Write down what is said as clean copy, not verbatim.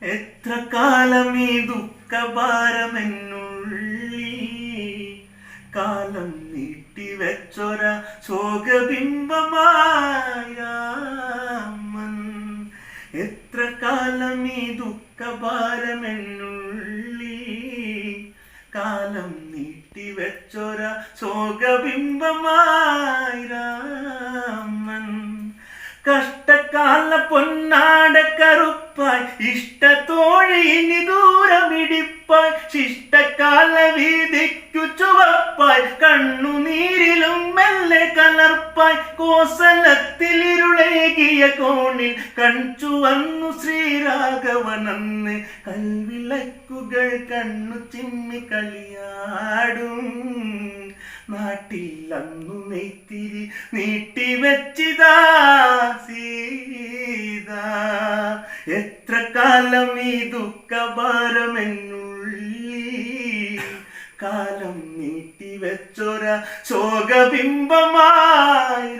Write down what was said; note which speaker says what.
Speaker 1: എത്ര കാലം ഈ ദുഃഖഭാരമെന്നുള്ളി കാലം നീട്ടിവെച്ചൊര ശോകബിംബമായി രാമൻ. എത്ര കാലം ഈ ദുഃഖഭാരമെന്നുള്ളി കാലം നീട്ടിവെച്ചൊര ശോകബിംബമായി രാമൻ. കഷ്ടകാല പൊന്നാട കറുപ്പായി ഇഷ്ടത്തോഴി ഇനി ദൂരമിടിപ്പായി ശിഷ്ടകാല വീതിക്കു ചുവപ്പായി കണ്ണുനീരിലും മെല്ലെ കലർപ്പായി കോസലത്തിലിരുളേകിയ കോണിൽ കൺചുവന്നു ശ്രീരാഘവനന്ന് കൽവിളക്കുകൾ കണ്ണു ചിമ്മി കളിയാടും നാട്ടിൽ അന്നു നെയ്ത്തിരി നീട്ടിവെച്ചിതാ സീത. എത്ര കാലം ഈ ദുഃഖഭാരമെന്നുള്ളി കാലം നീട്ടിവെച്ചൊര ശോകബിംബമായി